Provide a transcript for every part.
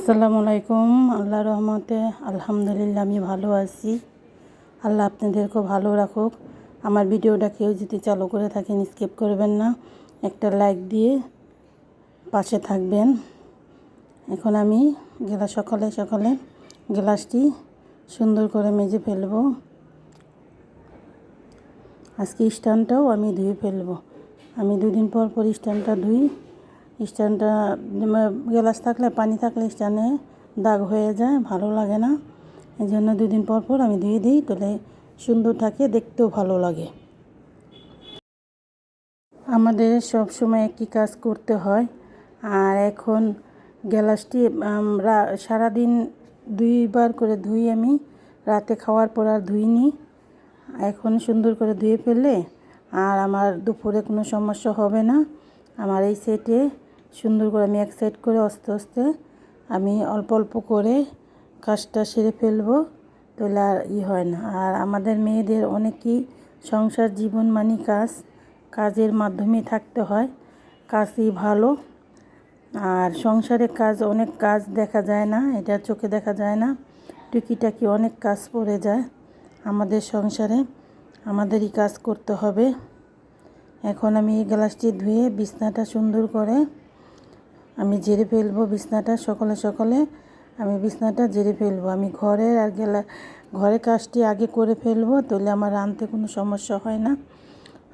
আসসালামু আলাইকুম। আল্লাহর রহমতে আলহামদুলিল্লাহ আমি ভালো আছি। আল্লাহ আপনাদেরকেও ভালো রাখুক। আমার ভিডিওটা কেউ যদি চালু করে থাকেন স্কিপ করবেন না, একটা লাইক দিয়ে পাশে থাকবেন। এখন আমি সকালে সকালে গ্লাসটি সুন্দর করে মেজে ফেলব। আজকে স্ট্যান্ডটাও আমি ধুয়ে ফেলব। আমি 2 দিন পর পর স্ট্যান্ডটা ধুই। স্ট্যান্ডটা গ্লাস থাকলে, পানি থাকলে স্ট্যান্ডে দাগ হয়ে যায়, ভালো লাগে না। এই জন্য 2 দিন পর পর আমি ধুয়ে দিই, তাহলে সুন্দর থাকে, দেখতেও ভালো লাগে। আমাদের সব সময় একই কাজ করতে হয়। আর এখন গ্লাসটি আমরা সারাদিন 2 বার করে ধুই আমি, রাতে খাওয়ার পর আর ধুইনি। এখন সুন্দর করে ধুয়ে ফেললে আর আমার দুপুরে কোনো সমস্যা হবে না। আমার এই সেটে সুন্দর করে আমি এক সেট করে আস্তে আস্তে আমি অল্প অল্প করে কাজটা সেরে ফেলবো, তাহলে আর হয় না। আর আমাদের মেয়েদের অনেকই সংসার জীবন মানে কাজের মাধ্যমে থাকতে হয়। কাজই ভালো। আর সংসারে অনেক কাজ দেখা যায় না, এটা চোখে দেখা যায় না। টুকিটাকি অনেক কাজ পড়ে যায় আমাদের সংসারে, আমাদেরই কাজ করতে হবে। এখন আমি এই গ্লাসটি ধুয়ে বিছনাটা সুন্দর করে আমি ঝেড়ে ফেলবো। বিছনাটা সকালে সকালে আমি বিছনাটা ঝেড়ে ফেলবো। আমি ঘরের কাজটি আগে করে ফেলবো, তাহলে আমার রাঁধতে কোনো সমস্যা হয় না।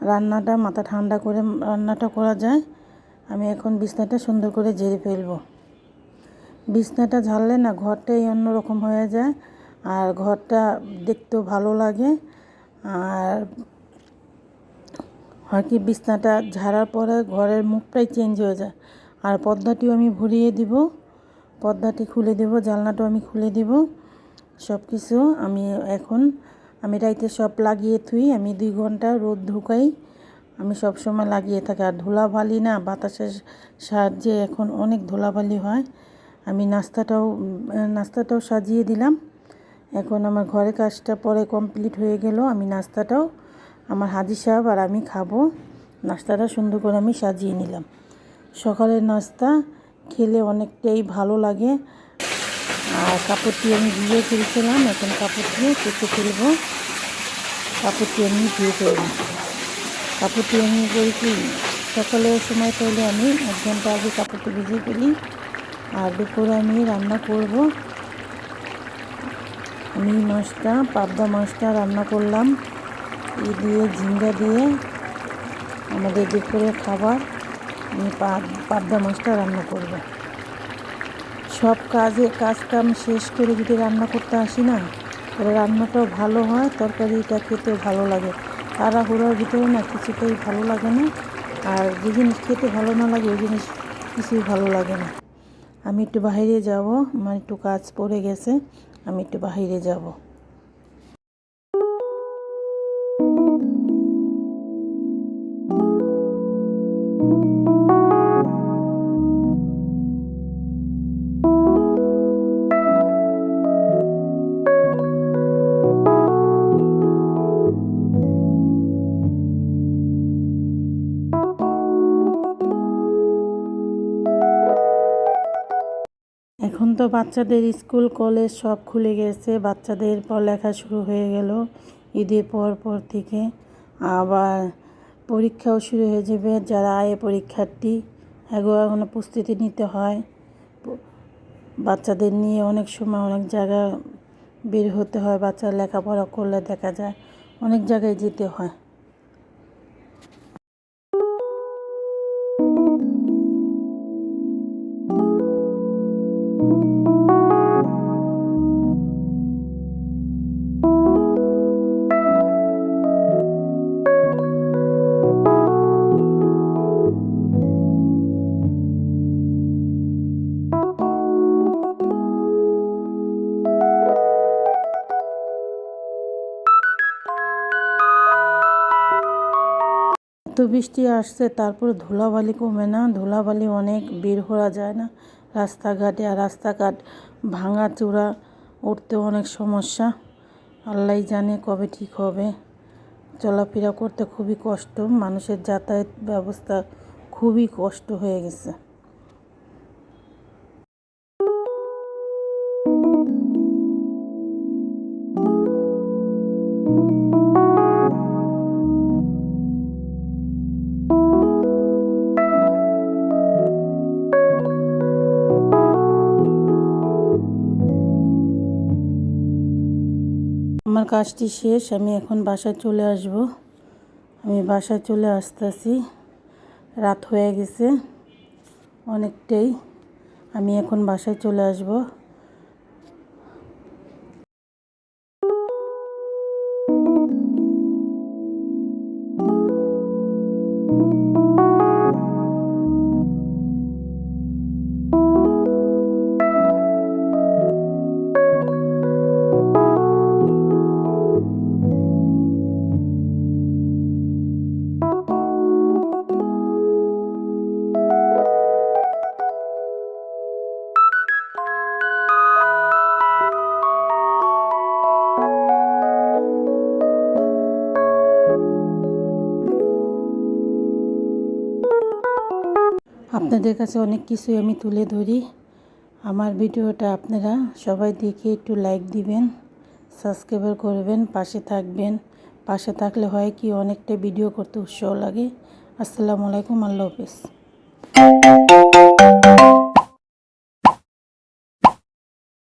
রান্নাটা মাথা ঠান্ডা করে রান্নাটা করা যায়। আমি এখন বিছনাটা সুন্দর করে ঝেড়ে ফেলবো। বিছনাটা ঝাড়লে না ঘরটাই অন্যরকম হয়ে যায়, আর ঘরটা দেখতেও ভালো লাগে। আর হয় কি, বিছনাটা ঝাড়ার পরে ঘরের মুখটাই চেঞ্জ হয়ে যায়। আর পর্দাটিও আমি ভরিয়ে দিব, পর্দাটি খুলে দেব, জানলাটাও আমি খুলে দেব। সব কিছু আমি রাইতে সব লাগিয়ে থুই। আমি 2 ঘন্টা রোদ ঢুকাই, আমি সব সময় লাগিয়ে থাকি। আর ধুলাবালি না, বাতাসের সাহায্যে এখন অনেক ধুলাবালি হয়। আমি নাস্তাটাও সাজিয়ে দিলাম। এখন আমার ঘরের কাজটা পরে কমপ্লিট হয়ে গেল। আমি নাস্তাটাও, আমার হাজি সাহেব আর আমি খাবো। নাস্তাটা সুন্দর করে আমি সাজিয়ে নিলাম। সকালের নাস্তা খেলে অনেকটাই ভালো লাগে। আর কাপড়টি আমি ধুয়ে ফেলছিলাম, এখন কাপড়টি কেটে ফেলবো। কাপড়টি আমি ধুয়ে ফেলব। কাপড়টি আমি করি কি, সকালের সময় পেলে আমি 1 ঘন্টা আগে কাপড়টি ভিজিয়ে ফেলি। আর দুপুরে আমি রান্না করব। আমি পাবদা মাছটা রান্না করলাম দিয়ে, ঝিঙ্গা দিয়ে। আমাদের দুপুরের খাবার আমি পাবদা মাছটা রান্না করব। সব কাজ কাম শেষ করে যদি রান্না করতে আসি না, তাহলে রান্নাটাও ভালো হয়, তরকারিটা খেতেও ভালো লাগে। তাড়াহুড়োর ভিতরে না কিছুতেই ভালো লাগে না। আর যে জিনিস খেতে ভালো না লাগে ওই জিনিস কিছুই ভালো লাগে না। আমি একটু বাইরে যাব, আমার একটু কাজ পড়ে গেছে, আমি একটু বাইরে যাব। এখন তো বাচ্চাদের স্কুল কলেজ সব খুলে গেছে, বাচ্চাদের পড়ালেখা শুরু হয়ে গেল ঈদের পর থেকে। আবার পরীক্ষাও শুরু হয়ে যাবে। যারা পরীক্ষার্থী এখনো প্রস্তুতি নিতে হয়। বাচ্চাদের নিয়ে অনেক সময় অনেক জায়গা বের হতে হয়। বাচ্চার লেখাপড়া করলে দেখা যায় অনেক জায়গায় যেতে হয়। এত বৃষ্টি আসছে, তারপর ধুলাবালি কমে না। ধুলাবালি অনেক, বের করা যায় না রাস্তাঘাটে। আর রাস্তাঘাট ভাঙা চূড়া, উঠতে অনেক সমস্যা। আল্লাহই জানে কবে ঠিক হবে। চলাফেরা করতে খুবই কষ্ট, মানুষের যাতায়াত ব্যবস্থা খুবই কষ্ট হয়ে গেছে। আমার কাজটি শেষ, আমি এখন বাসায় চলে আসব। আমি বাসায় চলে আসতেছি, রাত হয়ে গেছে অনেকটাই। আমি এখন বাসায় চলে আসব। আপনাদের কাছে অনেক কিছুই আমি তুলে ধরি। আমার ভিডিওটা আপনারা সবাই দেখে একটু লাইক দিবেন, সাবস্ক্রাইব করবেন, পাশে থাকবেন। পাশে থাকলে হয় কি অনেকটা ভিডিও করতে উৎসাহ লাগে। আসসালামু আলাইকুম, আল্লাহ হাফেজ।